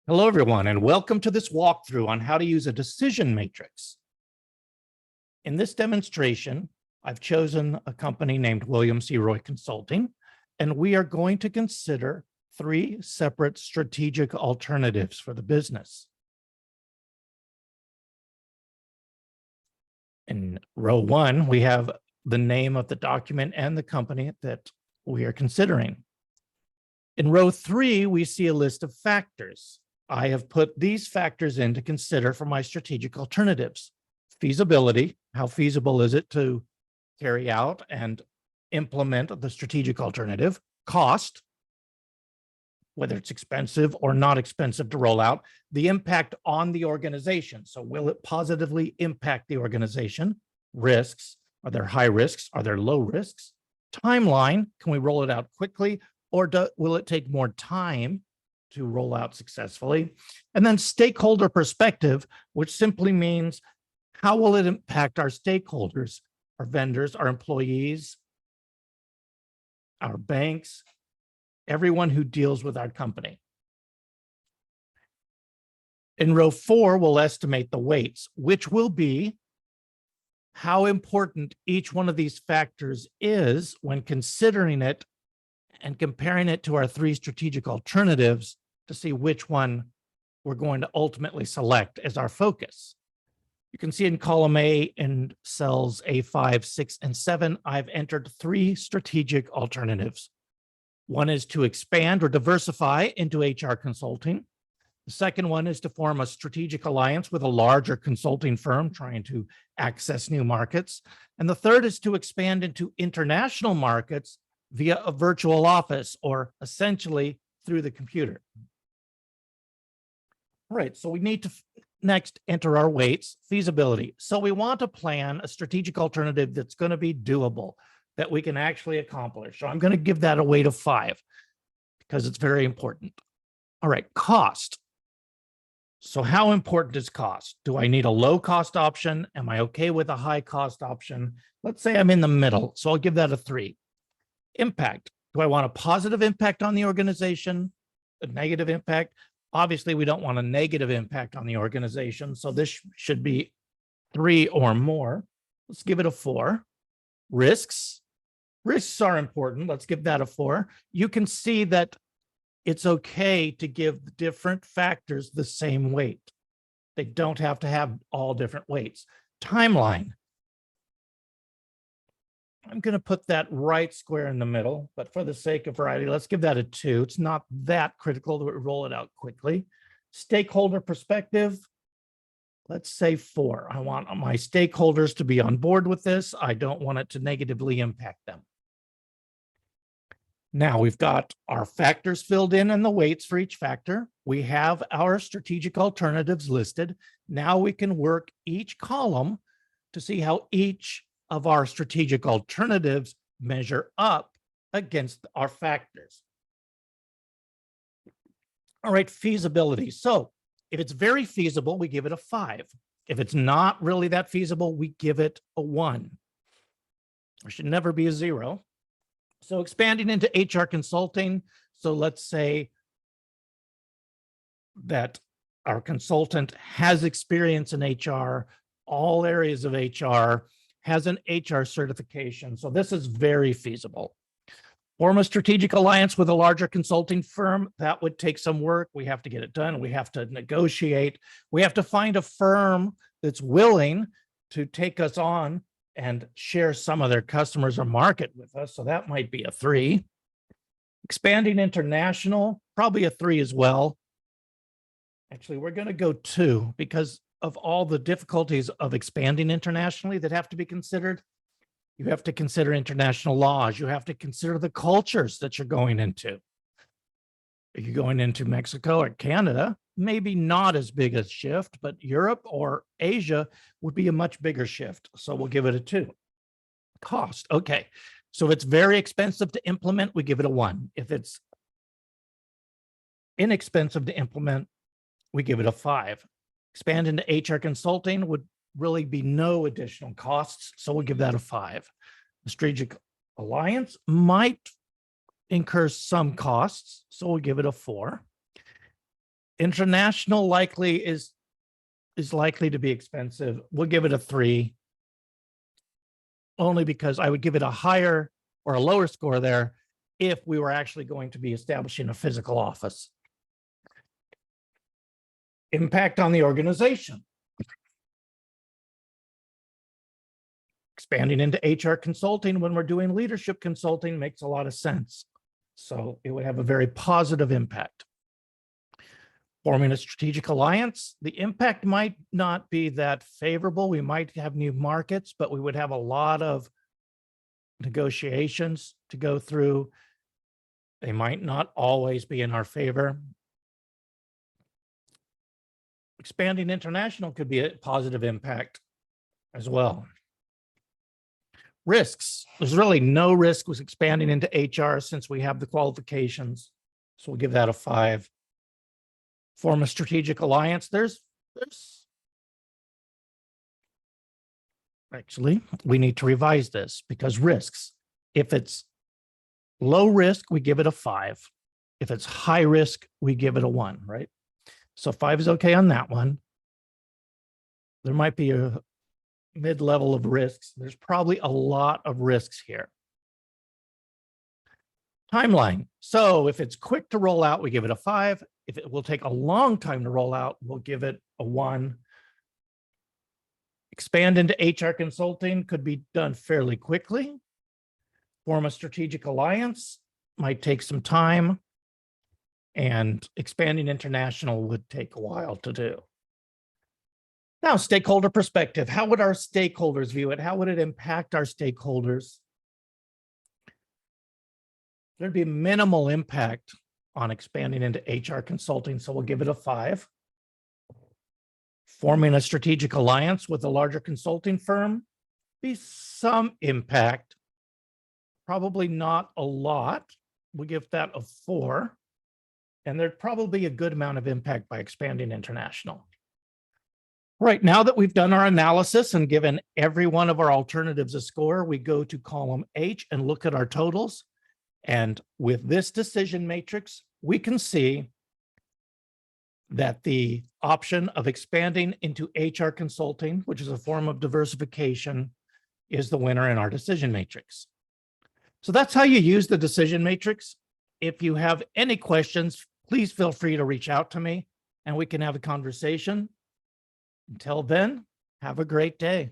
Hello, everyone, and welcome to this walkthrough on how to use a decision matrix. In this demonstration, I've chosen a company named William C. Roy Consulting, and we are going to consider three separate strategic alternatives for the business. In row one, we have the name of the document and the company that we are considering. In row three, we see a list of factors. I have put these factors in to consider for my strategic alternatives. Feasibility, how feasible is it to carry out and implement the strategic alternative? Cost, whether it's expensive or not expensive to roll out. The impact on the organization. So will it positively impact the organization? Risks, are there high risks? Are there low risks? Timeline, can we roll it out quickly or will it take more time to roll out successfully? And then stakeholder perspective, which simply means how will it impact our stakeholders, our vendors, our employees, our banks, everyone who deals with our company. In row four, we'll estimate the weights, which will be how important each one of these factors is when considering it and comparing it to our three strategic alternatives to see which one we're going to ultimately select as our focus. You can see in column A in cells A5, 6, and 7, I've entered three strategic alternatives. One is to expand or diversify into HR consulting. The second one is to form a strategic alliance with a larger consulting firm trying to access new markets. And the third is to expand into international markets via a virtual office or essentially through the computer. All right, so we need to next enter our weights, feasibility. So we want to plan a strategic alternative that's going to be doable, that we can actually accomplish. So I'm going to give that a weight of 5 because it's very important. All right, cost. So how important is cost? Do I need a low cost option? Am I okay with a high cost option? Let's say I'm in the middle, so I'll give that a 3. Impact. Do I want a positive impact on the organization? A negative impact? Obviously, we don't want a negative impact on the organization, so this should be 3 or more. Let's give it a 4. Risks. Risks are important. Let's give that a 4. You can see that it's okay to give different factors the same weight. They don't have to have all different weights. Timeline. I'm going to put that right square in the middle, but for the sake of variety, let's give that a 2. It's not that critical to roll it out quickly. Stakeholder perspective, let's say 4. I want my stakeholders to be on board with this. I don't want it to negatively impact them. Now we've got our factors filled in and the weights for each factor. We have our strategic alternatives listed. Now we can work each column to see how each of our strategic alternatives measure up against our factors. All right, feasibility. So if it's very feasible, we give it a 5. If it's not really that feasible, we give it a 1. There should never be a 0. So expanding into HR consulting. So let's say that our consultant has experience in HR, all areas of HR, has an HR certification. So this is very feasible. Form a strategic alliance with a larger consulting firm. That would take some work. We have to get it done. We have to negotiate. We have to find a firm that's willing to take us on and share some of their customers or market with us. So that might be a 3. Expanding international, probably a 3 as well. Actually, we're going to go 2 because of all the difficulties of expanding internationally that have to be considered. You have to consider international laws. You have to consider the cultures that you're going into. If you're going into Mexico or Canada, maybe not as big a shift, but Europe or Asia would be a much bigger shift. So we'll give it a 2. Cost. Okay. So if it's very expensive to implement, we give it a 1. If it's inexpensive to implement, we give it a 5. Expand into HR consulting would really be no additional costs, so we'll give that a 5. The strategic alliance might incur some costs, so we'll give it a 4. International likely is likely to be expensive. We'll give it a 3. Only because I would give it a higher or a lower score there if we were actually going to be establishing a physical office. Impact on the organization. Expanding into HR consulting when we're doing leadership consulting makes a lot of sense. So it would have a very positive impact. Forming a strategic alliance, the impact might not be that favorable. We might have new markets, but we would have a lot of negotiations to go through. They might not always be in our favor. Expanding international could be a positive impact as well. Risks. There's really no risk with expanding into HR since we have the qualifications. So we'll give that a 5. Form a strategic alliance. Actually, we need to revise this because risks. If it's low risk, we give it a 5. If it's high risk, we give it a 1, right? So 5 is okay on that one. There might be a mid-level of risks. There's probably a lot of risks here. Timeline. So if it's quick to roll out, we give it a 5. If it will take a long time to roll out, we'll give it a 1. Expand into HR consulting could be done fairly quickly. Form a strategic alliance might take some time. And expanding international would take a while to do. Now, stakeholder perspective. How would our stakeholders view it? How would it impact our stakeholders? There'd be minimal impact on expanding into HR consulting, so we'll give it a 5. Forming a strategic alliance with a larger consulting firm, be some impact, probably not a lot. We'll give that a 4. And there'd probably be a good amount of impact by expanding international. Right, now that we've done our analysis and given every one of our alternatives a score, we go to column H and look at our totals. And with this decision matrix, we can see that the option of expanding into HR consulting, which is a form of diversification, is the winner in our decision matrix. So that's how you use the decision matrix. If you have any questions, please feel free to reach out to me and we can have a conversation. Until then, have a great day.